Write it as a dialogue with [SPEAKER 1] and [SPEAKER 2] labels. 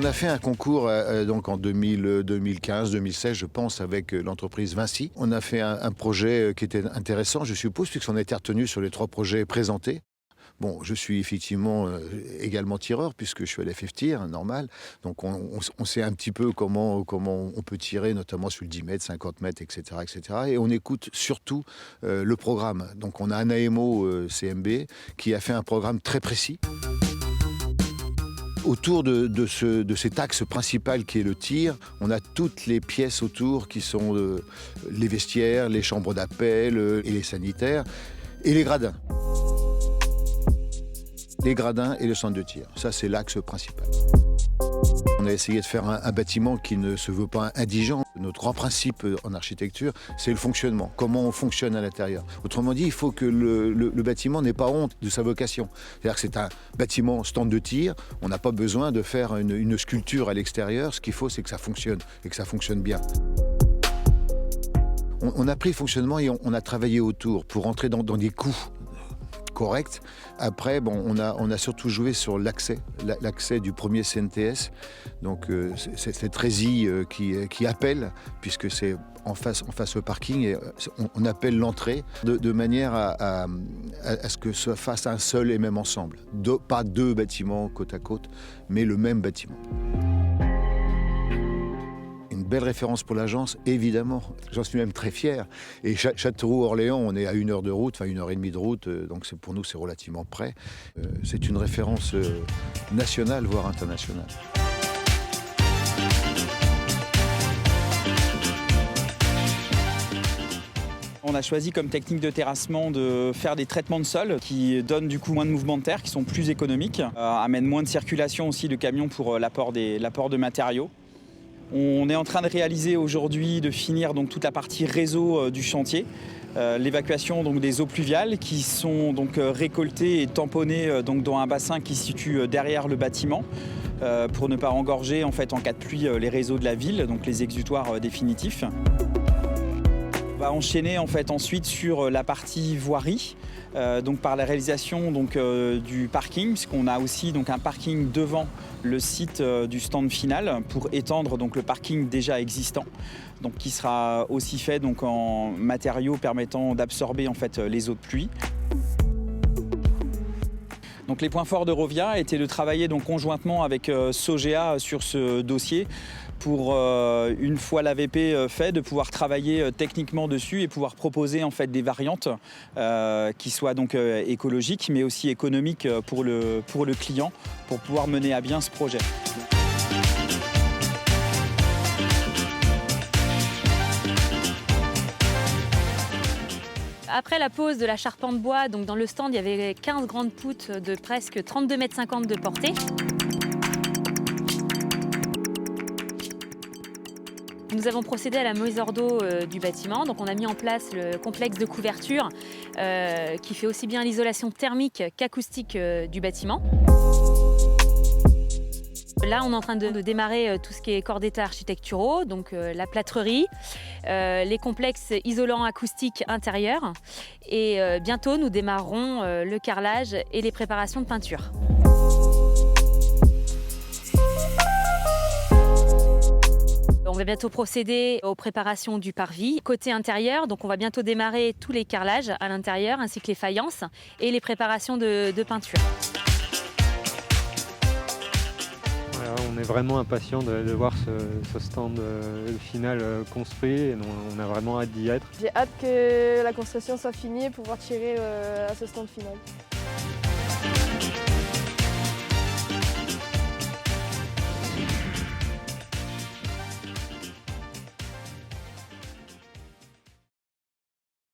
[SPEAKER 1] On a fait un concours donc en 2015-2016, je pense, avec l'entreprise Vinci. On a fait un projet qui était intéressant, je suppose, puisqu'on a été retenu sur les 3 projets présentés. Bon, je suis effectivement également tireur, puisque je suis à l'FF-tir, normal. Donc on sait un petit peu comment on peut tirer, notamment sur le 10 mètres, 50 mètres, etc. etc. Et on écoute surtout le programme. Donc on a un AMO CMB qui a fait un programme très précis. Autour de cet axe principal qui est le tir, on a toutes les pièces autour qui sont les vestiaires, les chambres d'appel et les sanitaires, et les gradins. Les gradins et le centre de tir, ça c'est l'axe principal. On a essayé de faire un bâtiment qui ne se veut pas indigent. Notre grand principe en architecture, c'est le fonctionnement, comment on fonctionne à l'intérieur. Autrement dit, il faut que le bâtiment n'ait pas honte de sa vocation. C'est-à-dire que c'est un bâtiment stand de tir, on n'a pas besoin de faire une sculpture à l'extérieur, ce qu'il faut c'est que ça fonctionne, et que ça fonctionne bien. On a pris le fonctionnement et on a travaillé autour pour entrer dans des coûts correct. Après, bon, on a surtout joué sur l'accès du premier CNTS. Donc c'est cette résie qui appelle, puisque c'est en face au parking, et on appelle l'entrée de manière à ce que se fasse un seul et même ensemble. Pas 2 bâtiments côte à côte, mais le même bâtiment. Belle référence pour l'agence, évidemment. J'en suis même très fier. Et Châteauroux-Orléans, on est à 1 heure de route, enfin 1h30 de route, donc pour nous c'est relativement près. C'est une référence nationale, voire internationale.
[SPEAKER 2] On a choisi comme technique de terrassement de faire des traitements de sol qui donnent du coup moins de mouvements de terre, qui sont plus économiques, amènent moins de circulation aussi de camions pour l'apport de matériaux. On est en train de réaliser aujourd'hui, de finir donc toute la partie réseau du chantier, l'évacuation donc des eaux pluviales qui sont donc récoltées et tamponnées donc dans un bassin qui se situe derrière le bâtiment pour ne pas engorger en fait en cas de pluie les réseaux de la ville, donc les exutoires définitifs. On va enchaîner en fait ensuite sur la partie voirie, donc par la réalisation donc, du parking, puisqu'on a aussi donc, un parking devant le site du stand final pour étendre donc, le parking déjà existant, donc, qui sera aussi fait donc, en matériaux permettant d'absorber en fait, les eaux de pluie. Donc les points forts de Rovia étaient de travailler donc conjointement avec Sogea sur ce dossier pour, une fois l'AVP fait, de pouvoir travailler techniquement dessus et pouvoir proposer en fait, des variantes qui soient donc, écologiques mais aussi économiques pour le client pour pouvoir mener à bien ce projet.
[SPEAKER 3] Après la pose de la charpente bois, donc dans le stand, il y avait 15 grandes poutres de presque 32,50 m de portée. Nous avons procédé à la mesure d'eau du bâtiment. Donc on a mis en place le complexe de couverture qui fait aussi bien l'isolation thermique qu'acoustique du bâtiment. Là, on est en train de démarrer tout ce qui est corps d'état architecturaux, donc la plâtrerie, les complexes isolants acoustiques intérieurs. Et bientôt, nous démarrerons le carrelage et les préparations de peinture. On va bientôt procéder aux préparations du parvis. Côté intérieur, donc on va bientôt démarrer tous les carrelages à l'intérieur, ainsi que les faïences et les préparations de peinture.
[SPEAKER 4] On est vraiment impatient de voir ce stand final construit et on a vraiment hâte d'y être.
[SPEAKER 5] J'ai hâte que la construction soit finie pour pouvoir tirer à ce stand final.